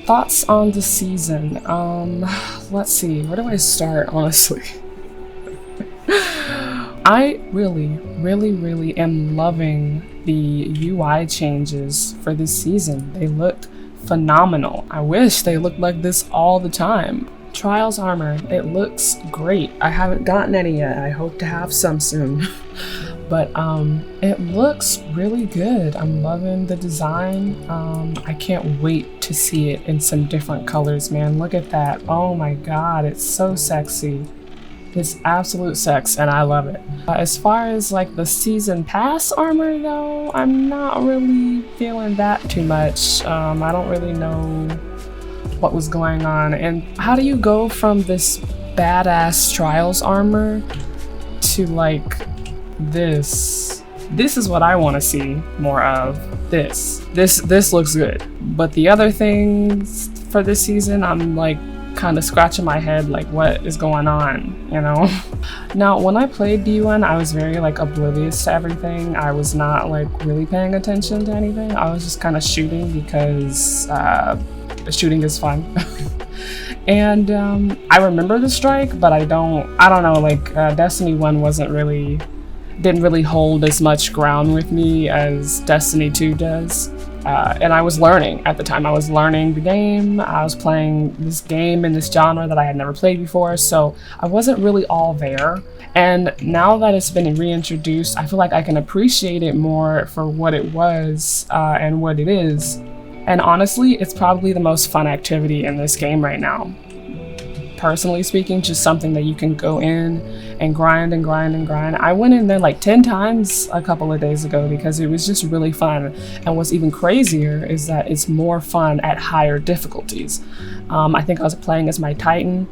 Thoughts on the season. Let's see, where do I start, honestly? I really am loving the UI changes for this season. They looked phenomenal. I wish they looked like this all the time. Trials armor, it looks great. I haven't gotten any yet. I hope to have some soon. But it looks really good. I'm loving the design. I can't wait to see it in some different colors, man. Look at that. Oh my god, it's so sexy. It's absolute sex, and I love it. As far as like the season pass armor though, I'm not really feeling that too much. I don't really know what was going on. And how do you go from this badass Trials armor to like this? This is what I want to see more of. This looks good. But the other things for this season, I'm like kind of scratching my head like what is going on, you know? Now when I played D1, I was very like oblivious to everything. I was not like really paying attention to anything. I was just kind of shooting because shooting is fun. And I remember the strike, but I don't know, like Destiny 1 didn't really hold as much ground with me as Destiny 2 does. And I was learning at the time. I was learning the game. I was playing this game in this genre that I had never played before, so I wasn't really all there. And now that it's been reintroduced, I feel like I can appreciate it more for what it was and what it is. And honestly, it's probably the most fun activity in this game right now. Personally speaking, just something that you can go in and grind and grind and grind. I went in there like 10 times a couple of days ago because it was just really fun. And what's even crazier is that it's more fun at higher difficulties. I think I was playing as my Titan.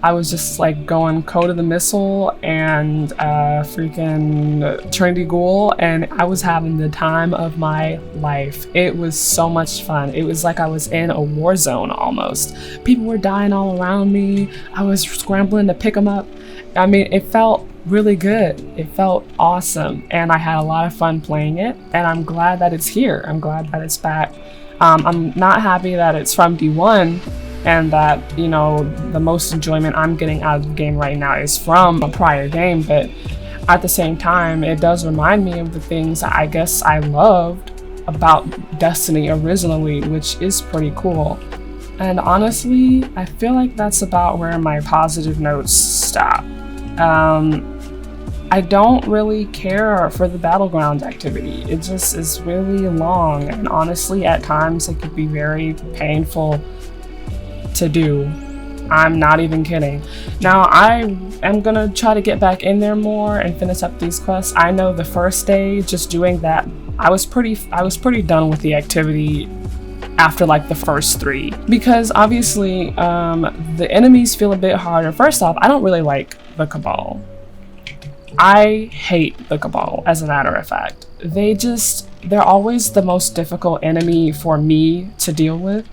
I was just like going Code of the Missile and freaking Trinity Ghoul, and I was having the time of my life. It was so much fun. It was like I was in a war zone almost. People were dying all around me. I was scrambling to pick them up. I mean, it felt really good. It felt awesome, and I had a lot of fun playing it, and I'm glad that it's here. I'm glad that it's back. I'm not happy that it's from D1, and that, you know, the most enjoyment I'm getting out of the game right now is from a prior game, but at the same time, it does remind me of the things I guess I loved about Destiny originally, which is pretty cool. And honestly, I feel like that's about where my positive notes stop. I don't really care for the battleground activity. It just is really long, and honestly, at times it could be very painful to do. I'm not even kidding. Now I am gonna try to get back in there more and finish up these quests. I know the first day just doing that, I was pretty done with the activity after like the first 3, because obviously the enemies feel a bit harder. First off, I don't really like the Cabal. I hate the Cabal, as a matter of fact. They're always the most difficult enemy for me to deal with.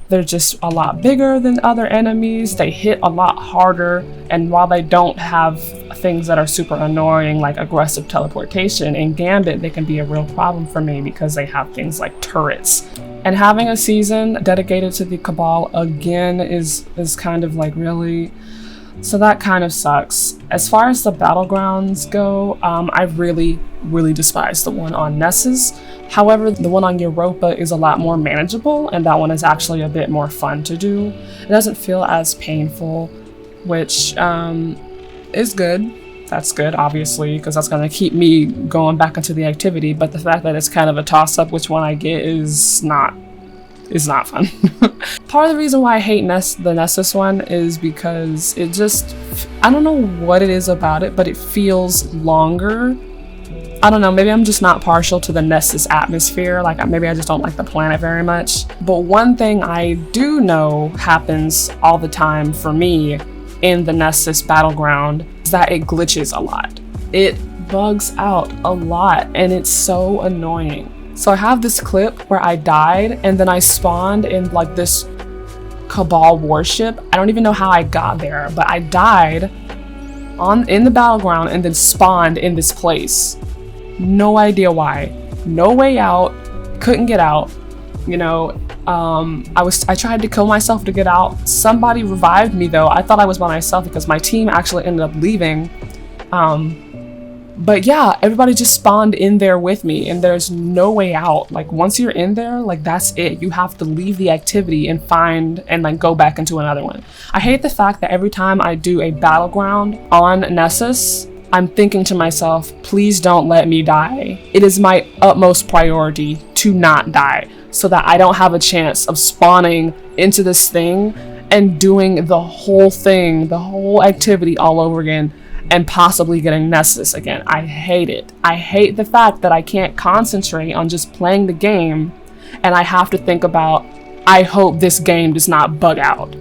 They're just a lot bigger than other enemies. They hit a lot harder, and while they don't have things that are super annoying like aggressive teleportation, in Gambit they can be a real problem for me because they have things like turrets. And having a season dedicated to the Cabal again is kind of like really... So that kind of sucks. As far as the battlegrounds go, I really despise the one on Nessus. However, the one on Europa is a lot more manageable, and that one is actually a bit more fun to do. It doesn't feel as painful, which is good. That's good, obviously, because that's going to keep me going back into the activity, but the fact that it's kind of a toss-up which one I get is not fun. Part of the reason why I hate the Nessus one is because it just, I don't know what it is about it, but it feels longer. I don't know, maybe I'm just not partial to the Nessus atmosphere, like maybe I just don't like the planet very much. But one thing I do know happens all the time for me in the Nessus battleground is that it glitches a lot. It bugs out a lot, and it's so annoying. So I have this clip where I died and then I spawned in like this Cabal warship. I don't even know how I got there, but I died in the battleground and then spawned in this place. No idea why. No way out. Couldn't get out. You know, I tried to kill myself to get out. Somebody revived me though. I thought I was by myself because my team actually ended up leaving. But yeah, everybody just spawned in there with me and there's no way out. Like once you're in there, like that's it. You have to leave the activity and find and like go back into another one. I hate the fact that every time I do a battleground on Nessus, I'm thinking to myself, please don't let me die. It is my utmost priority to not die so that I don't have a chance of spawning into this thing and doing the whole thing, the whole activity all over again and possibly getting Nessus again. I hate it. I hate the fact that I can't concentrate on just playing the game and I have to think about, I hope this game does not bug out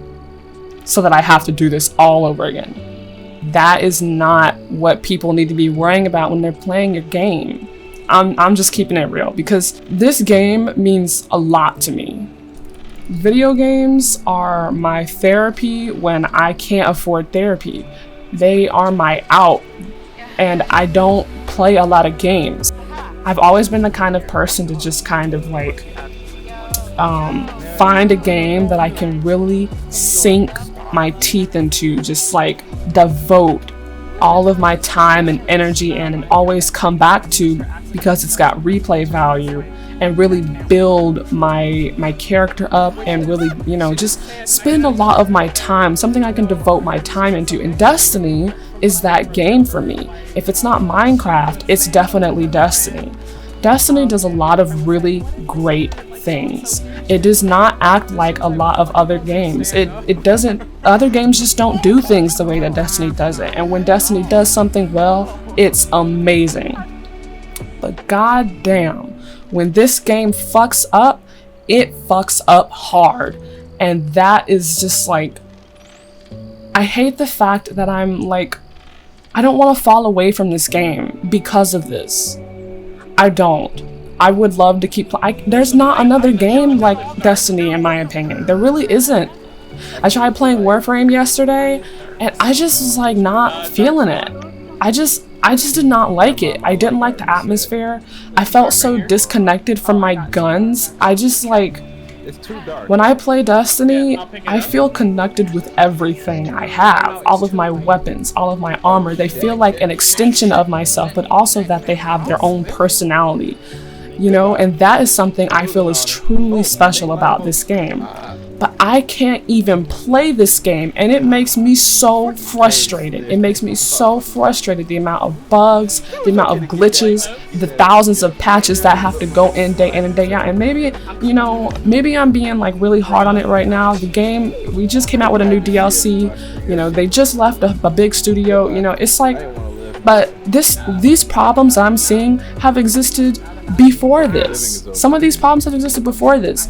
so that I have to do this all over again. That is not what people need to be worrying about when they're playing your game. I'm just keeping it real because this game means a lot to me. Video games are my therapy when I can't afford therapy. They are my out, and I don't play a lot of games. I've always been the kind of person to just kind of like find a game that I can really sink my teeth into, just like devote all of my time and energy in and always come back to because it's got replay value and really build my character up and really, you know, just spend a lot of my time, something I can devote my time into. And Destiny is that game for me. If it's not Minecraft, it's definitely Destiny. Destiny does a lot of really great things. It does not act like a lot of other games. It doesn't, other games just don't do things the way that Destiny does it. And when Destiny does something well, it's amazing. But goddamn, when this game fucks up, it fucks up hard. And that is just like, I hate the fact that I'm like, I don't want to fall away from this game because of this. I don't. I would love to keep there's not another game like Destiny in my opinion. There really isn't. I tried playing Warframe yesterday and I just was like not feeling it. I just did not like it. I didn't like the atmosphere. I felt so disconnected from my guns. I just like, when I play Destiny, I feel connected with everything I have. All of my weapons, all of my armor, they feel like an extension of myself, but also that they have their own personality. You know, and that is something I feel is truly special about this game. But I can't even play this game, and it makes me so frustrated. It makes me so frustrated, the amount of bugs, the amount of glitches, the thousands of patches that have to go in and day out. And maybe, you know, maybe I'm being like really hard on it right now. The game, we just came out with a new DLC. You know, they just left a big studio. You know, it's like, but these problems I'm seeing have existed before this. Some of these problems have existed before this.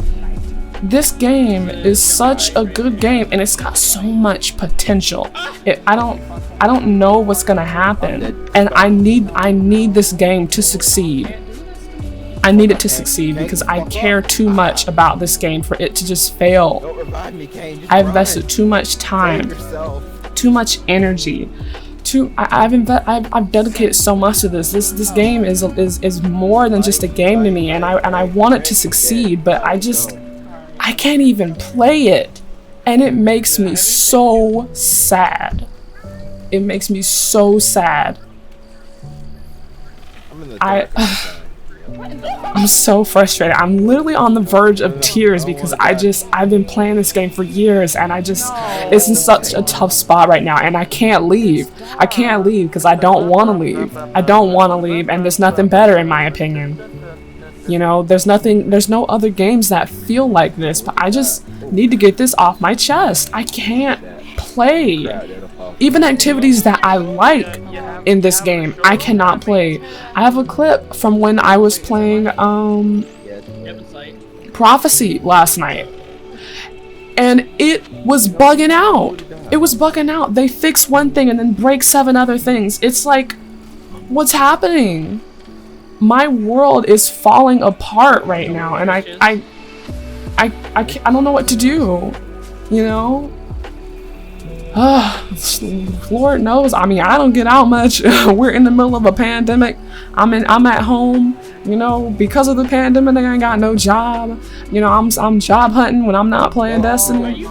This game is such a good game and it's got so much potential. I don't know what's gonna happen, and I need this game to succeed. I need it to succeed because I care too much about this game for it to just fail. I've invested too much time, too much energy. I've dedicated so much to this. This game is more than just a game to me, and I want it to succeed, but I can't even play it, and it makes me so sad. It makes me so sad. I'm so frustrated. I'm literally on the verge of tears because I've been playing this game for years, and it's in such a tough spot right now, and I can't leave. I can't leave because I don't want to leave. I don't want to leave, and there's nothing better in my opinion. You know, there's no other games that feel like this, but I just need to get this off my chest. I can't play. Even activities that I like in this game, I cannot play. I have a clip from when I was playing Prophecy last night, and it was bugging out. It was bugging out. They fix one thing and then break 7 other things. It's like, what's happening? My world is falling apart right now, and I don't know what to do, you know? Lord knows. I mean, I don't get out much. We're in the middle of a pandemic. I'm at home. You know, because of the pandemic, I ain't got no job. You know, I'm job hunting when I'm not playing Destiny.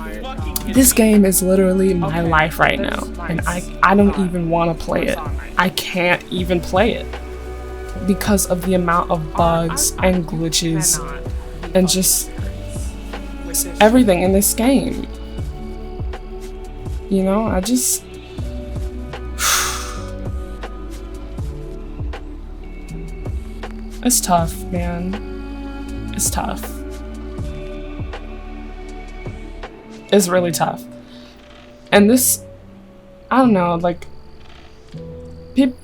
This game is literally my life right now, and I don't even want to play it. I can't even play it because of the amount of bugs and glitches and just everything in this game. You know, I just... It's tough, man. It's tough. It's really tough. And this... I don't know, like...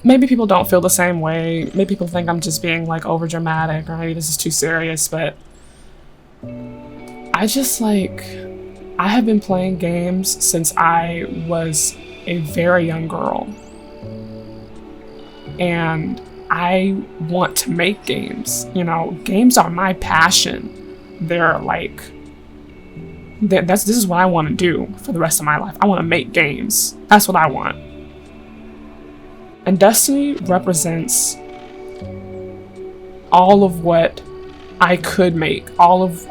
Maybe people don't feel the same way. Maybe people think I'm just being, like, over dramatic, or maybe this is too serious, but... I just, like... I have been playing games since I was a very young girl. And I want to make games. You know, games are my passion. They're like... This is what I want to do for the rest of my life. I want to make games. That's what I want. And Destiny represents all of what I could make. All of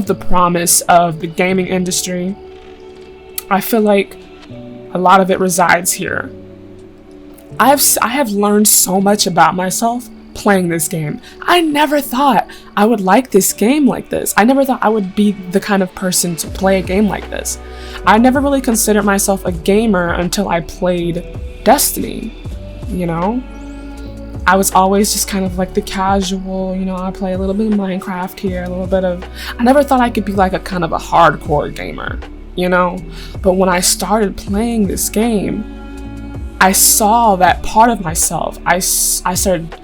the promise of the gaming industry. I feel like a lot of it resides here. I have learned so much about myself playing this game. I never thought I would like this game like this. I never thought I would be the kind of person to play a game like this. I never really considered myself a gamer until I played Destiny, you know? I was always just kind of like the casual, you know, I play a little bit of Minecraft here, a little bit of... I never thought I could be like a kind of a hardcore gamer, you know? But when I started playing this game, I saw that part of myself. I started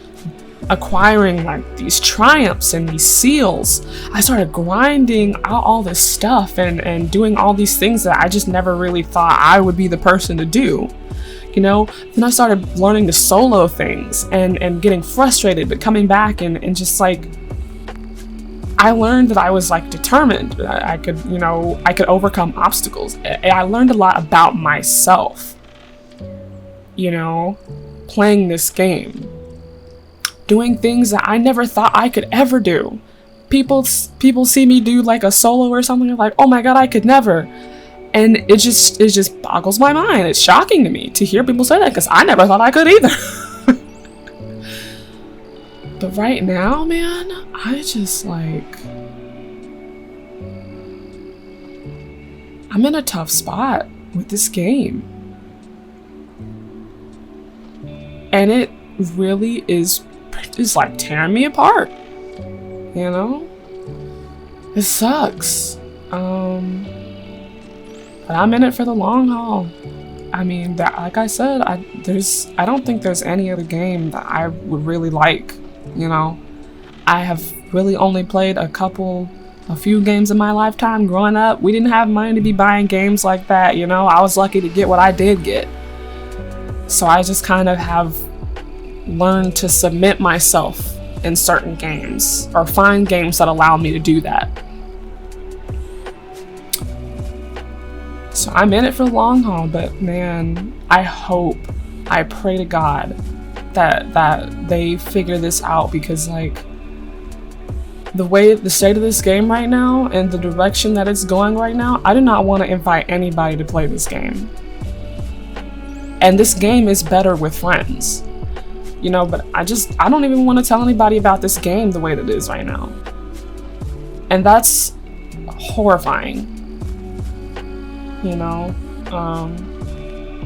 acquiring like these triumphs and these seals. I started grinding out all this stuff and doing all these things that I just never really thought I would be the person to do. You know, then I started learning the solo things and getting frustrated, but coming back and just like, I learned that I was like determined. I could, you know, I could overcome obstacles. I learned a lot about myself, you know, playing this game, doing things that I never thought I could ever do. People see me do like a solo or something, like, oh my god, I could never. And it just boggles my mind. It's shocking to me to hear people say that, because I never thought I could either. But right now, man, I just like... I'm in a tough spot with this game. And it really is like tearing me apart. You know? It sucks. But I'm in it for the long haul. I mean, like I said, I don't think there's any other game that I would really like, you know. I have really only played a few games in my lifetime growing up. We didn't have money to be buying games like that, you know. I was lucky to get what I did get. So I just kind of have learned to submit myself in certain games, or find games that allow me to do that. So I'm in it for the long haul, but man, I pray to God that they figure this out, because like the state of this game right now and the direction that it's going right now, I do not want to invite anybody to play this game. And this game is better with friends, you know, but I don't even want to tell anybody about this game the way that it is right now. And that's horrifying. You know,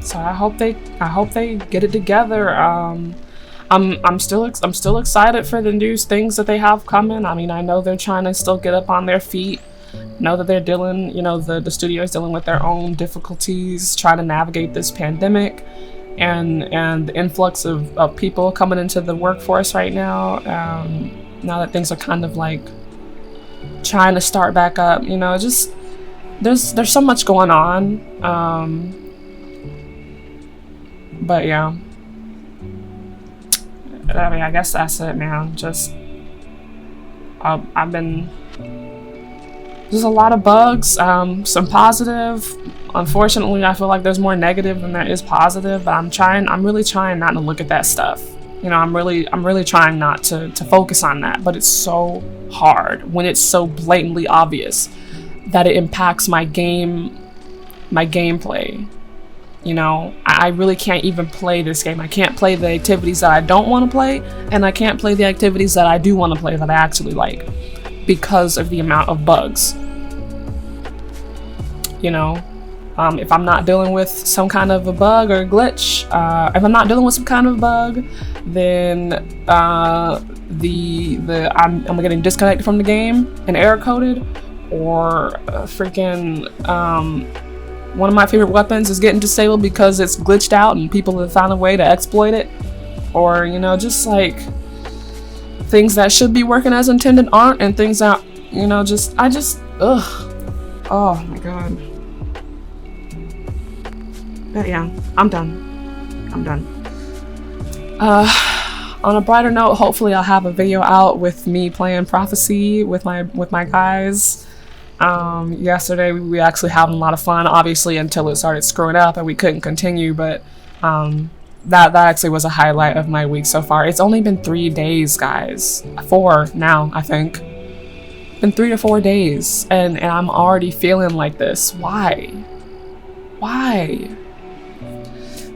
so I hope they get it together. I'm still excited for the new things that they have coming. I mean, I know they're trying to still get up on their feet. Know that they're dealing, you know, the studio is dealing with their own difficulties, trying to navigate this pandemic and the influx of people coming into the workforce right now. Now that things are kind of like trying to start back up, you know, just. There's so much going on, but yeah, I mean, I guess that's it, man. Just I've been There's a lot of bugs, some positive. Unfortunately, I feel like there's more negative than there is positive, but I'm really trying not to look at that stuff. You know, I'm really trying not to focus on that, but it's so hard when it's so blatantly obvious that it impacts my gameplay. You know, I really can't even play this game. I can't play the activities that I don't want to play, and I can't play the activities that I do want to play that I actually like because of the amount of bugs. You know, if I'm not dealing with some kind of a bug or a glitch, if I'm not dealing with some kind of bug, then I'm getting disconnected from the game and error coded, or freaking one of my favorite weapons is getting disabled because it's glitched out and people have found a way to exploit it, or you know, just like things that should be working as intended aren't, and things that, you know, oh my god. But yeah, I'm done. On a brighter note, hopefully I'll have a video out with me playing Prophecy with my guys. Yesterday we actually having a lot of fun, obviously, until it started screwing up and we couldn't continue, but that actually was a highlight of my week so far. It's only been 3 days, guys. 4 now, I think. Been 3 to 4 days, and I'm already feeling like this. Why?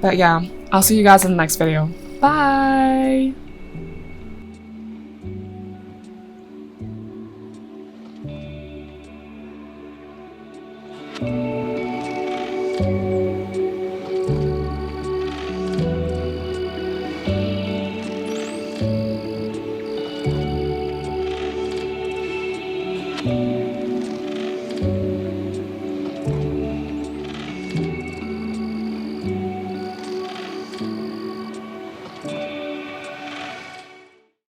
But yeah, I'll see you guys in the next video. Bye!